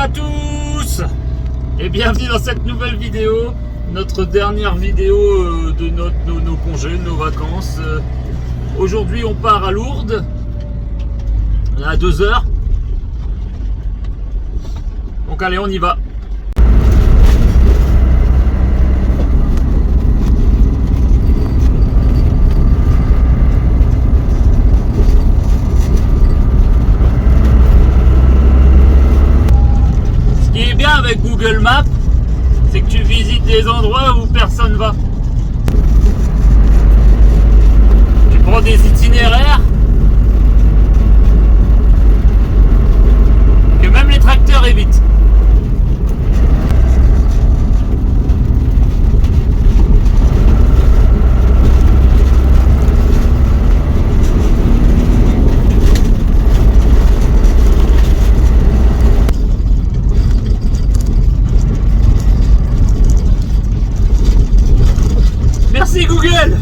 à tous et bienvenue dans cette nouvelle vidéo, notre dernière vidéo de nos congés, de nos vacances. Aujourd'hui on part à Lourdes, à 2 heures. Donc allez, on y va. Ce qui est bien avec Google Maps, c'est que tu visites des endroits où personne va. Tu prends des itinéraires que même les tracteurs évitent. Merci Google.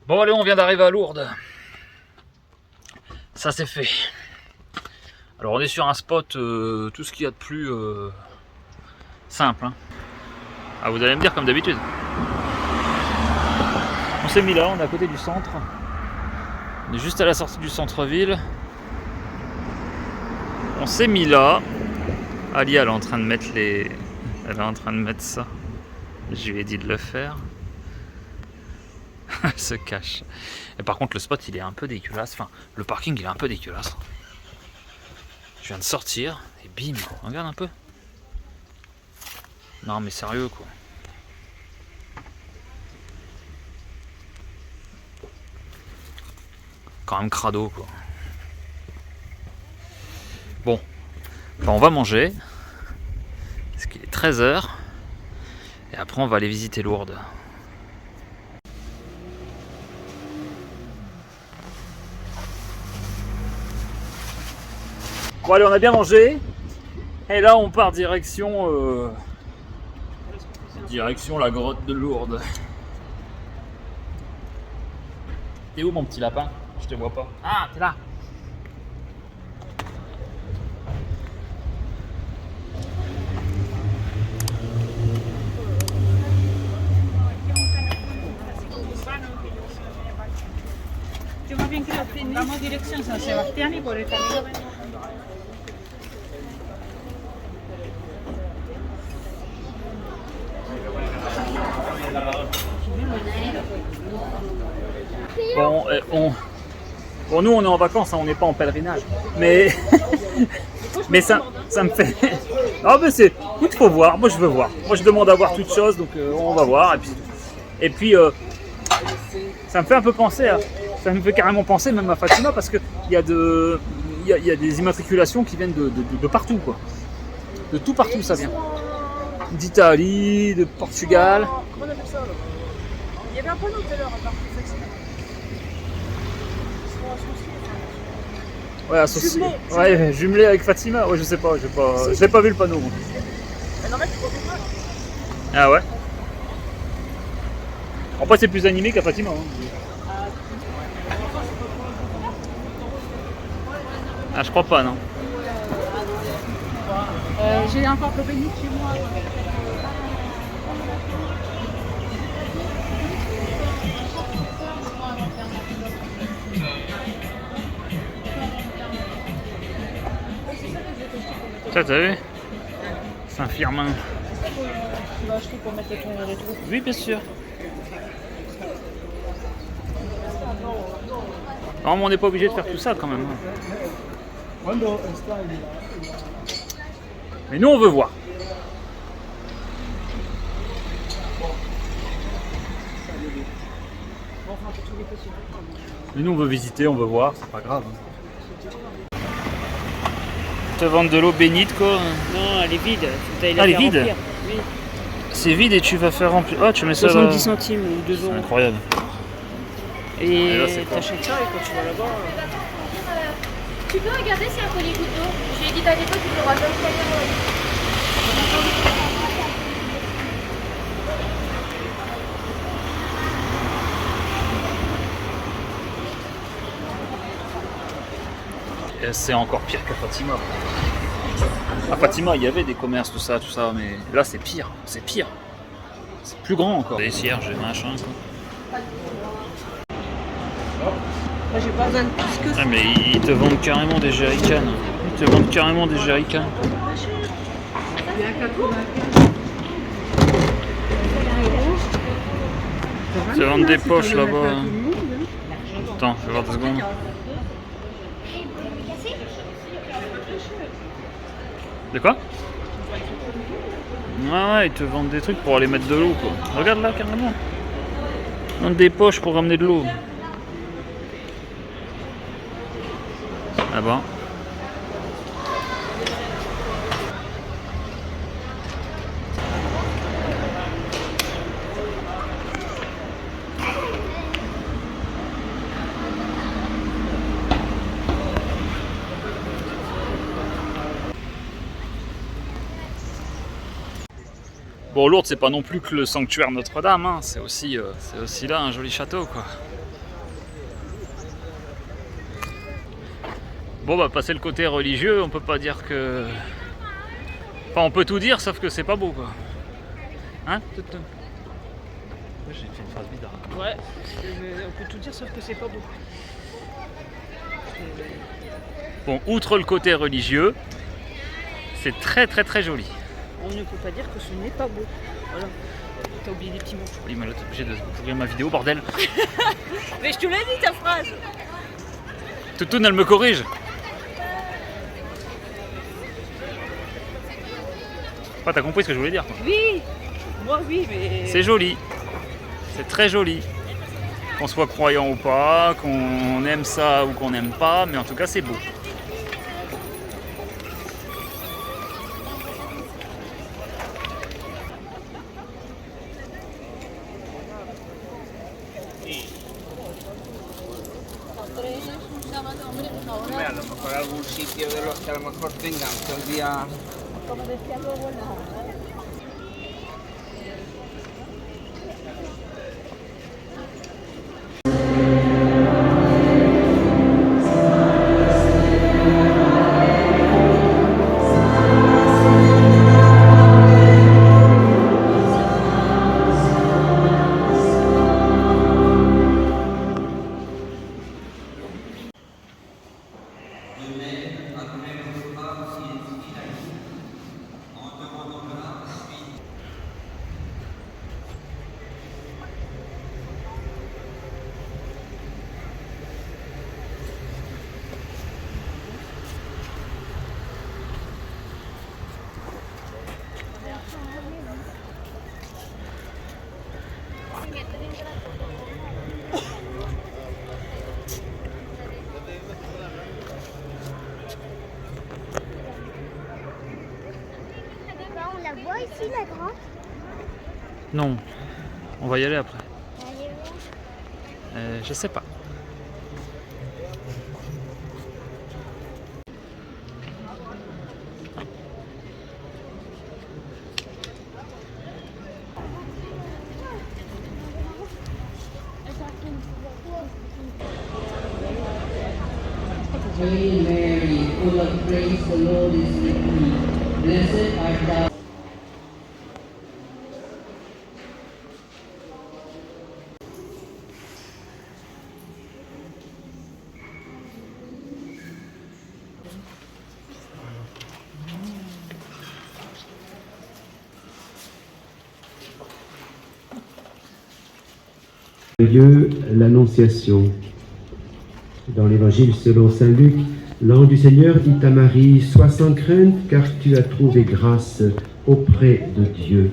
Bon allez, on vient d'arriver à Lourdes. Ça c'est fait. Alors on est sur un spot, tout ce qu'il y a de plus simple. Hein. Ah, vous allez me dire comme d'habitude. On s'est mis là, on est à côté du centre. On est juste à la sortie du centre-ville. On s'est mis là. Ali, elle est en train de mettre les... Elle est en train de mettre ça. Je lui ai dit de le faire. Elle se cache. Et par contre, le spot, il est un peu dégueulasse. Enfin, le parking, il est un peu dégueulasse. Je viens de sortir et bim, regarde un peu. Non mais sérieux quoi. Quand même crado quoi. Bon, ben, on va manger. Parce qu'il est 13 h. Et après on va aller visiter Lourdes. Bon allez, on a bien mangé. Et là on part direction la grotte de Lourdes. T'es où mon petit lapin? Je te vois pas. Ah, t'es là. Yo más bien creo que vamos dirección San Sebastián y por el camino. Bon, nous on est en vacances, hein, on n'est pas en pèlerinage. Mais mais ça me fait. Ah mais c'est. Écoute, faut voir. Moi je veux voir. Moi je demande à voir toutes choses, donc on va voir. Et puis ça me fait un peu penser à. Ça me fait carrément penser même à Fatima parce que il y a des immatriculations qui viennent de partout quoi. De tout partout ça vient. D'Italie, de Portugal. Comment on appelle ça là? Il y avait un panneau tout à l'heure à part Ouais, associé. Ouais, jumelé avec Fatima. Ouais, je sais pas, je l'ai pas vu le panneau. Moi. Mais non, mais tu vois pas. Ah ouais. Après c'est plus animé qu'à Fatima. Hein. Ah, je crois pas, non. J'ai encore le béni chez moi. Ça, t'as vu? Saint-Firmin. Tu vas acheter pour mettre ton rétro. Oui, bien sûr. Non, mais on n'est pas obligé de faire tout ça quand même. Mais nous, on veut voir. Mais nous, on veut visiter, on veut voir, c'est pas grave. Te vendre de l'eau bénite quoi. Non, elle est vide. Elle est vide. Oui. C'est vide et tu vas faire remplir. Ah, tu mets ça 70 là. centimes ou 2 C'est euros. incroyable. Et là, c'est t'achètes ça et quand tu vas là-bas. Tu peux regarder s'il y a un collier d'eau. Je lui ai dit d'aller pas, tu pourras pas. Et c'est encore pire qu'à Fatima. À Fatima, il y avait des commerces, tout ça, mais là c'est pire, c'est pire. C'est plus grand encore. Des cierges, machin quoi. Moi, j'ai pas besoin de plus que ça. Ah, mais ils te vendent carrément des jerrycans. Ils te vendent carrément des jerrycans. Il y a 95. Ils te vendent des poches là-bas. Attends, je vais voir 2 secondes. De quoi? Ouais, ils te vendent des trucs pour aller mettre de l'eau quoi. Regarde là carrément. Ils vendent des poches pour ramener de l'eau. Ah bon. Bon, Lourdes, c'est pas non plus que le sanctuaire Notre-Dame, hein. C'est aussi là un joli château, quoi. Bon, bah, passer le côté religieux, on peut pas dire que... Enfin, on peut tout dire, sauf que c'est pas beau, quoi. Hein? J'ai fait une phrase bizarre. Ouais, on peut tout dire sauf que c'est pas beau. Bon, outre le côté religieux, c'est très très très joli. On ne peut pas dire que ce n'est pas beau. Voilà. T'as oublié des petits mots. Oui, mais là, t'es obligé de couvrir ma vidéo, bordel. Mais je te l'ai dit ta phrase. Toutoune, elle me corrige. Enfin, t'as compris ce que je voulais dire, quoi. Oui. Moi oui, mais... C'est joli. C'est très joli. Qu'on soit croyant ou pas, qu'on aime ça ou qu'on n'aime pas, mais en tout cas, c'est beau. A lo mejor algún sitio de los que a lo mejor tengan todo el día. On la voit ici, la grande? Non, on va y aller après. Elle est où? Je sais pas. Hail Mary, full of grace, the Lord is with thee. Blessed art thou. Lieu l'Annonciation. Dans l'Évangile selon saint Luc, l'ange du Seigneur dit à Marie, « Sois sans crainte, car tu as trouvé grâce auprès de Dieu. »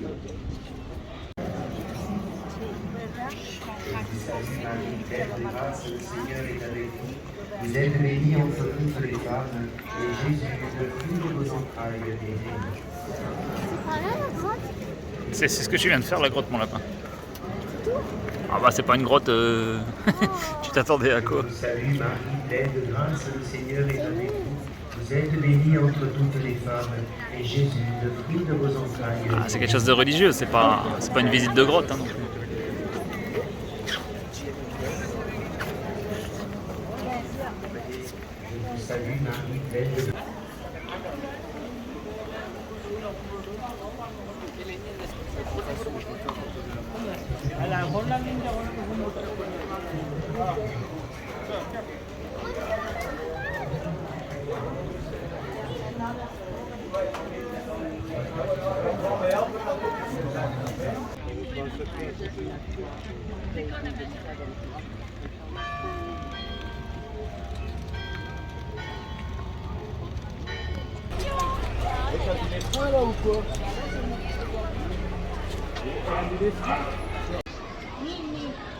Vous êtes bénie entre toutes les femmes, et Jésus, le fruit de vos entrailles, est béni. Ah là, la grotte? C'est ce que tu viens de faire, la grotte, mon lapin. Ah bah c'est pas une grotte, tu t'attendais à quoi? Salut Marie, pleine de grâce, le Seigneur est avec vous. Vous êtes bénie entre toutes les femmes, et Jésus, le fruit de vos entrailles. Ah, c'est quelque chose de religieux, c'est pas une visite de grotte. Hein. Je vous salue, Marie, pleine de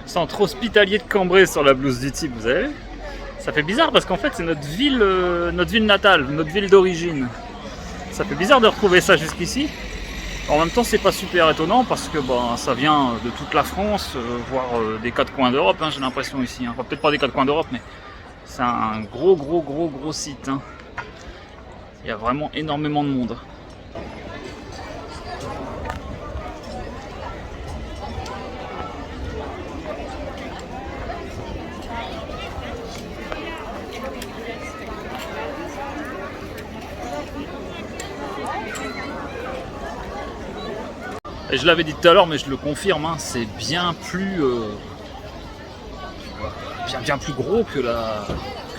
Centre hospitalier de Cambrai sur la blouse du type, vous avez vu? Ça fait bizarre parce qu'en fait c'est notre ville natale, notre ville d'origine. Ça fait bizarre de retrouver ça jusqu'ici. En même temps c'est pas super étonnant parce que ça vient de toute la France, voire des quatre coins d'Europe, hein, j'ai l'impression ici. Hein. Enfin, peut-être pas des quatre coins d'Europe, mais c'est un gros site. Hein. Il y a vraiment énormément de monde. Et je l'avais dit tout à l'heure, mais je le confirme, hein, c'est bien plus gros que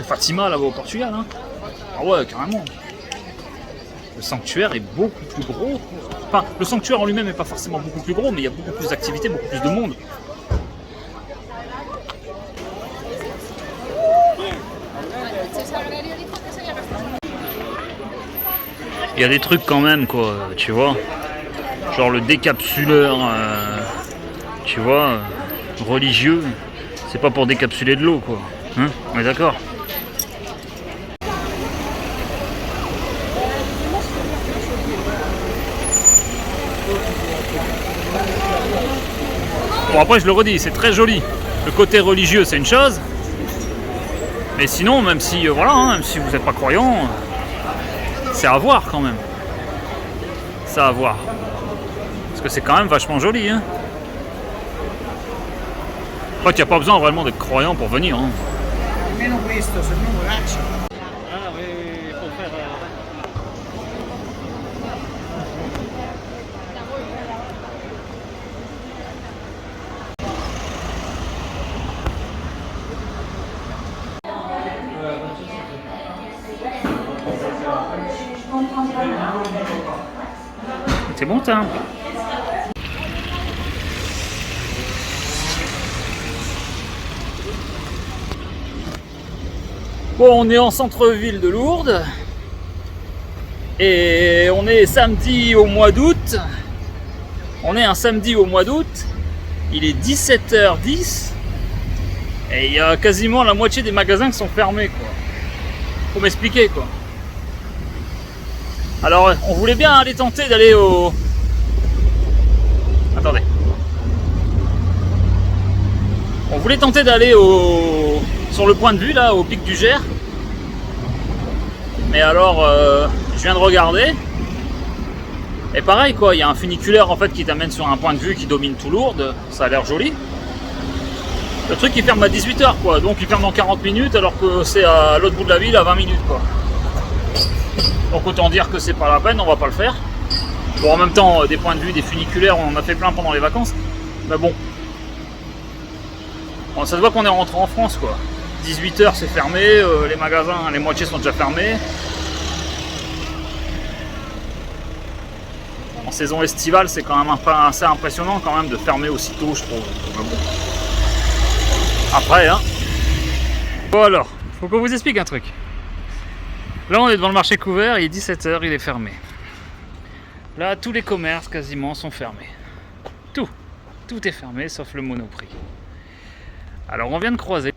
Fatima là-bas au Portugal. Hein. Ah ouais, carrément. Le sanctuaire est beaucoup plus gros. Enfin, le sanctuaire en lui-même n'est pas forcément beaucoup plus gros, mais il y a beaucoup plus d'activités, beaucoup plus de monde. Il y a des trucs quand même, quoi, tu vois. Genre le décapsuleur, tu vois, religieux, c'est pas pour décapsuler de l'eau, quoi. Hein, on est d'accord? Bon, après je le redis, c'est très joli. Le côté religieux c'est une chose, mais sinon même si voilà, hein, même si vous n'êtes pas croyant, c'est à voir quand même. C'est à voir. Parce que c'est quand même vachement joli. Hein. En fait, il n'y a pas besoin vraiment d'être croyant pour venir. Hein. Ah oui, il faut faire... C'est bon ça? Bon, on est en centre-ville de Lourdes et on est samedi au mois d'août. On est un samedi au mois d'août. Il est 17h10 et il y a quasiment la moitié des magasins qui sont fermés, quoi. Faut m'expliquer, quoi. Alors, on voulait bien aller tenter d'aller au... Attendez. On voulait tenter d'aller sur le point de vue, là, au pic du Gers. Mais alors, je viens de regarder. Et pareil, quoi, il y a un funiculaire, en fait, qui t'amène sur un point de vue qui domine tout Lourdes. Ça a l'air joli. Le truc, il ferme à 18h, quoi. Donc, il ferme dans 40 minutes, alors que c'est à l'autre bout de la ville, à 20 minutes, quoi. Donc autant dire que c'est pas la peine, on va pas le faire. Bon, en même temps, des points de vue, des funiculaires, on en a fait plein pendant les vacances. Mais bon, ça se voit qu'on est rentré en France, quoi. 18h c'est fermé, les magasins, les moitiés sont déjà fermés. En saison estivale, c'est quand même assez impressionnant quand même de fermer aussitôt, je trouve. Mais bon. Après, hein. Bon alors, faut qu'on vous explique un truc. Là on est devant le marché couvert, il est 17h, il est fermé. Là tous les commerces quasiment sont fermés. Tout est fermé sauf le Monoprix. Alors on vient de croiser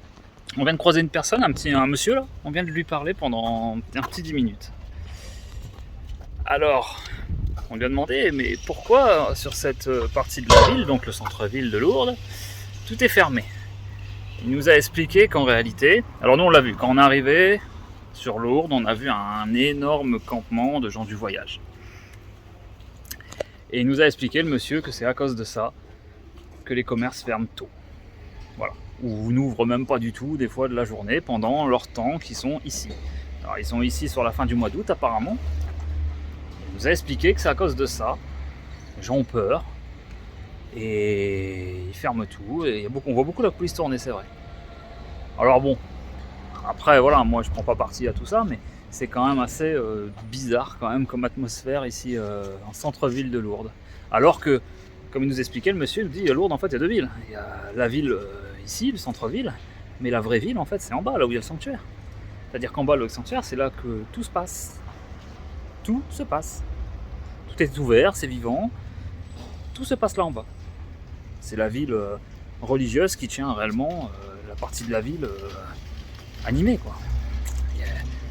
une personne, un monsieur là, on vient de lui parler pendant un petit 10 minutes. Alors, on lui a demandé mais pourquoi sur cette partie de la ville, donc le centre-ville de Lourdes, tout est fermé. Il nous a expliqué qu'en réalité, alors nous on l'a vu, quand on est arrivé, sur Lourdes, on a vu un énorme campement de gens du voyage. Et il nous a expliqué, le monsieur, que c'est à cause de ça que les commerces ferment tôt. Voilà. Ou n'ouvrent même pas du tout, des fois de la journée, pendant leur temps qu'ils sont ici. Alors ils sont ici sur la fin du mois d'août apparemment. Il nous a expliqué que c'est à cause de ça. Les gens ont peur. Et ils ferment tout. Et on voit beaucoup la police tourner, c'est vrai. Alors bon, après voilà, moi je prends pas parti à tout ça, mais c'est quand même assez bizarre quand même comme atmosphère ici en centre-ville de Lourdes. Alors que, comme il nous expliquait, le monsieur nous dit, Lourdes en fait il y a deux villes. Il y a la ville ici, le centre-ville, mais la vraie ville en fait c'est en bas, là où il y a le sanctuaire. C'est-à-dire qu'en bas, le sanctuaire, c'est là que tout se passe. Tout se passe. Tout est ouvert, c'est vivant. Tout se passe là en bas. C'est la ville religieuse qui tient réellement la partie de la ville animée, quoi.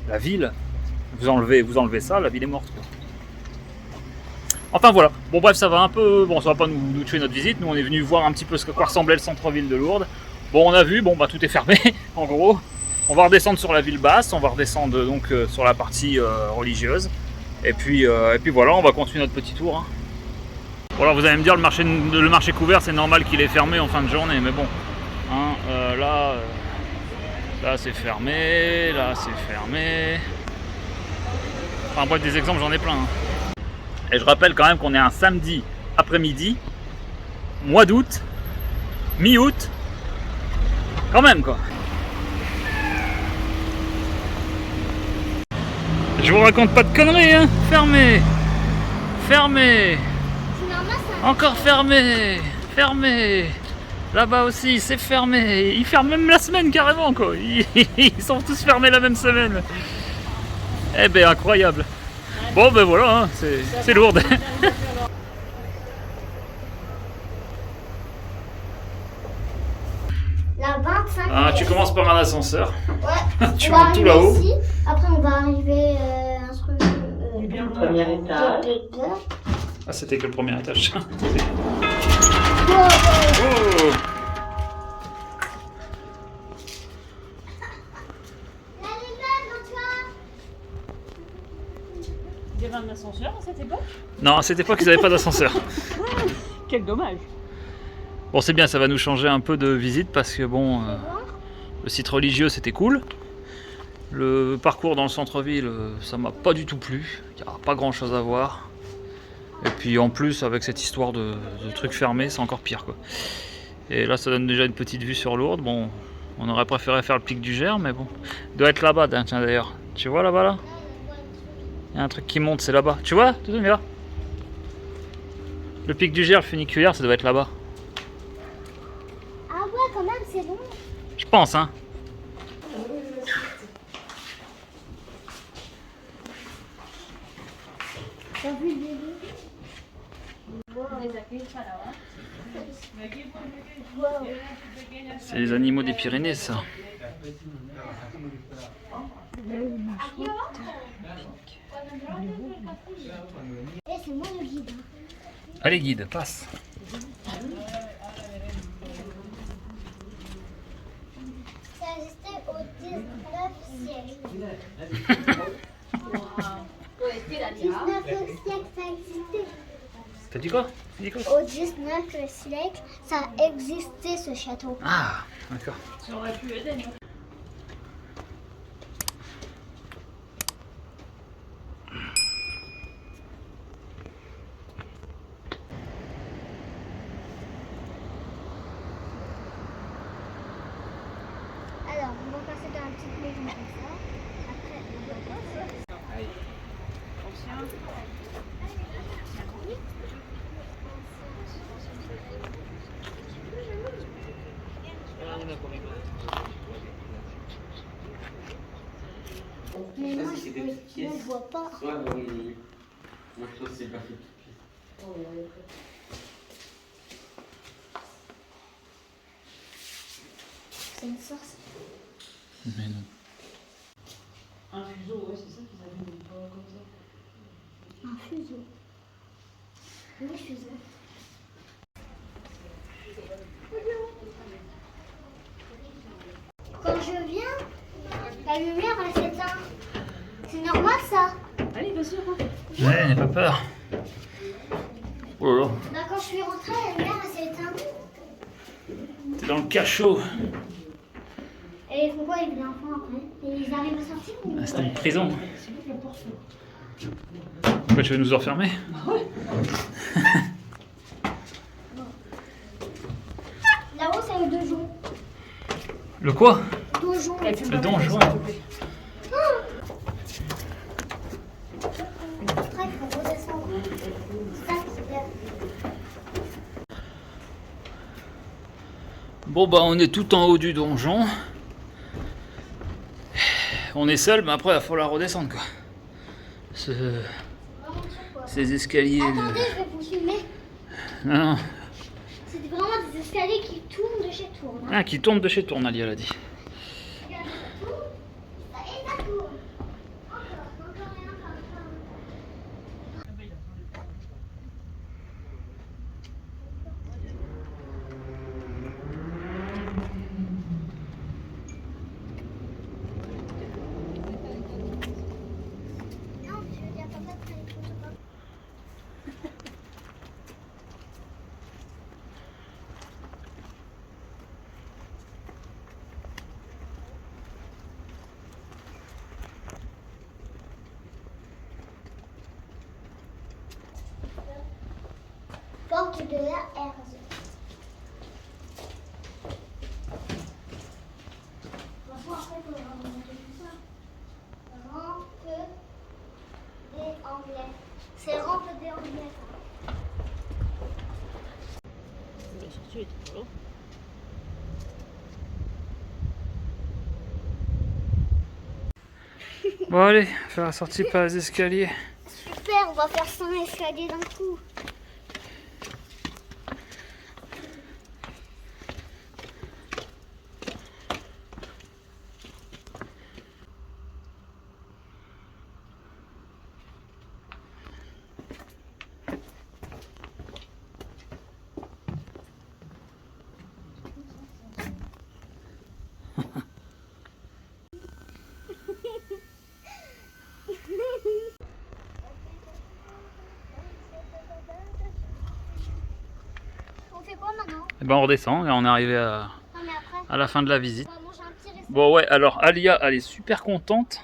La ville, vous enlevez ça, la ville est morte, quoi. Enfin voilà, bon bref, ça va un peu, bon ça va pas nous tuer notre visite, nous on est venu voir un petit peu ce que quoi ressemblait le centre-ville de Lourdes. Bon on a vu, bon bah tout est fermé, en gros. On va redescendre sur la ville basse, on va redescendre donc sur la partie religieuse. Et puis voilà, on va continuer notre petit tour. Hein. Voilà, vous allez me dire, le marché couvert, c'est normal qu'il est fermé en fin de journée, mais bon. Hein, là c'est fermé, là c'est fermé. Enfin bref, des exemples, j'en ai plein. Hein. Et je rappelle quand même qu'on est un samedi après-midi, mois d'août, mi-août, quand même quoi. Je vous raconte pas de conneries, hein. Fermé. Fermé. Encore fermé. Fermé. Là-bas aussi, c'est fermé. Ils ferment même la semaine carrément, quoi. Ils sont tous fermés la même semaine. Eh ben, incroyable. Bon, ben voilà, hein. C'est Lourdes. La 25. Ah, tu commences par un ascenseur. Ouais. Tu On va montes tout arriver là-haut. ici. Après, on va arriver un truc. Premier étage. Ah, c'était que le premier étage. Oh, Oh. Il y avait un ascenseur à cette époque? Non, à cette époque, ils n'avaient pas d'ascenseur. Quel dommage. Bon, c'est bien, ça va nous changer un peu de visite parce que bon, le site religieux c'était cool. Le parcours dans le centre-ville, ça m'a pas du tout plu. Il n'y a pas grand chose à voir. Et puis en plus, avec cette histoire de trucs fermés, c'est encore pire quoi. Et là, ça donne déjà une petite vue sur Lourdes. Bon, on aurait préféré faire le pic du Gers, mais bon. Il doit être là-bas, tiens d'ailleurs. Tu vois là-bas là? Il y a un truc qui monte, c'est là-bas. Tu vois? Tout là. Le pic du Gers, le funiculaire, ça doit être là-bas. ah ouais, quand même, c'est long. Je pense, hein. T'as vu le bébé? C'est les animaux des Pyrénées, ça. Eh, c'est moi le guide. Allez, guide, passe. Ça existait au 19e siècle. 19e siècle, ça existait. T'as dit quoi? Au 19e siècle, ça existait ce château. Ah, d'accord. Ça aurait pu aider, non? Alors, on va passer dans la petite maison comme ça. Après, on va passer. Mais moi, je ne vois pas. Ouais, oui. Moi, je trouve que c'est pas fait. C'est une sorcière. Mais non. Un fuseau, ouais, c'est ça qu'ils avaient mis pas comme ça. Un fuseau. Oui, fuseau. Quand je viens, la lumière elle s'éteint. bien sûr. Ouais, n'aie pas peur. Oh là là, Bah, quand je suis rentrée, la lumière elle s'est éteinte. t'es dans le cachot. Et ils font quoi les enfants après? Et ils arrivent à sortir ou... Ah, c'est une prison. Pourquoi tu veux nous enfermer? Là-haut, c'est le donjon. Le quoi? Donjon. Le donjon. Après, il faut redescendre. C'est ça qui est. Bon bah on est tout en haut du donjon. On est seul, mais après il va falloir redescendre quoi. Ces escaliers. Attendez, je vais vous filmer. Non, non. C'est vraiment des escaliers qui tournent de chez Tourne. Hein. Ah, qui tourne de chez Tournalia, elle a dit. Regarde, ça tourne. Et ça tourne. Encore et encore. Non, je veux dire comme ça, c'est les photos pas. Porte de la Herse. Franchement, après, il faudra remonter tout ça. Rampe des Anglais. C'est rampe des Anglais. Bon allez, faire la sortie par les escaliers. Super, on va faire 100 escaliers d'un coup. On fait quoi maintenant? Et ben on redescend et on est arrivé Non mais après, à la fin de la visite. on va manger un petit resto. Bon ouais, alors Alia, elle est super contente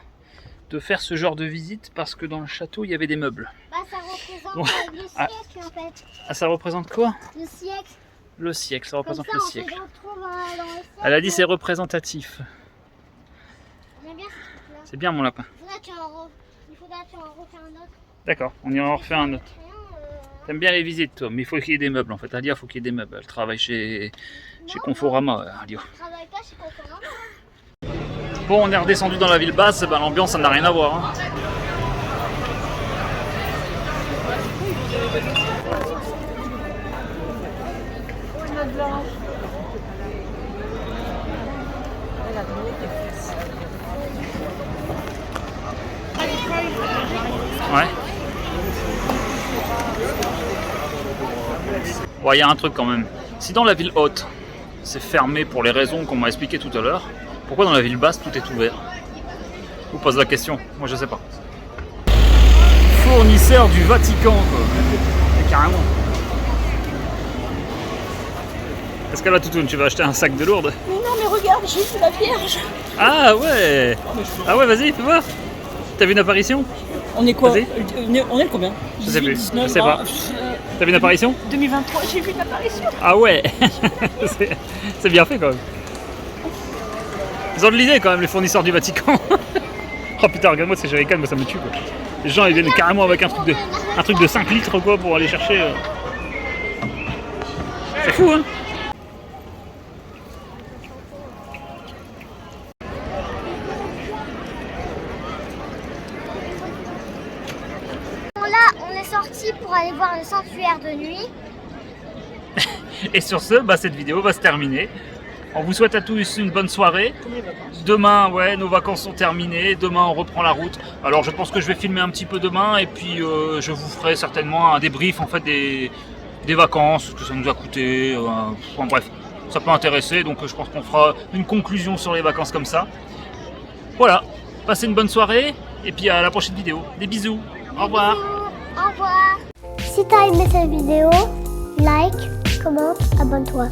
de faire ce genre de visite parce que dans le château il y avait des meubles. Bah ça représente Bon. le Ah. siècle en fait. Ah, ça représente quoi? Le siècle. Le siècle, ça Comme représente ça le on siècle. se retrouve dans le siècle. Elle a dit c'est représentatif. On aime bien ce truc-là. C'est bien mon lapin. Il faudra que tu en refais un autre. D'accord, on y en refait un autre. Crayon, T'aimes bien les visites toi, mais il faut qu'il y ait des meubles en fait. Alia, il faut qu'il y ait des meubles. Elle travaille chez Conforama, Alia. je travaille pas chez Conforama. Bon, on est redescendu dans la ville basse, ben, l'ambiance ça n'a rien à voir. Hein. Ouais. Bon, il y a un truc quand même. Si dans la ville haute, c'est fermé pour les raisons qu'on m'a expliquées tout à l'heure, pourquoi dans la ville basse tout est ouvert? Je vous pose la question, moi je sais pas. Fournisseur du Vatican quoi. Et carrément. Est-ce qu'à la toutoune, tu vas acheter un sac de Lourdes? Mais non, mais regarde, j'ai vu la Vierge. Ah ouais. Ah ouais, vas-y, fais voir. T'as vu une apparition? On est quoi? Vas-y. On est le combien? Je sais plus, 19, je sais pas. 20, T'as vu une apparition? 2023, j'ai vu une apparition. Ah ouais. C'est bien fait quand même. Ils ont de l'idée quand même les fournisseurs du Vatican. Oh putain, regarde-moi ces jerrycans, moi ça me tue quoi. Les gens ils viennent carrément avec un truc de 5 litres quoi pour aller chercher. C'est fou hein. Là, on est sorti pour aller voir le sanctuaire de nuit. Et sur ce, bah, cette vidéo va se terminer. On vous souhaite à tous une bonne soirée. Demain, ouais, nos vacances sont terminées. Demain, on reprend la route. Alors, je pense que je vais filmer un petit peu demain et puis je vous ferai certainement un débrief en fait des vacances, ce que ça nous a coûté. Enfin, bref, ça peut intéresser. Donc, je pense qu'on fera une conclusion sur les vacances comme ça. Voilà. Passez une bonne soirée et puis à la prochaine vidéo. Des bisous. Au revoir. Au revoir. Si t'as aimé cette vidéo, like, commente, abonne-toi.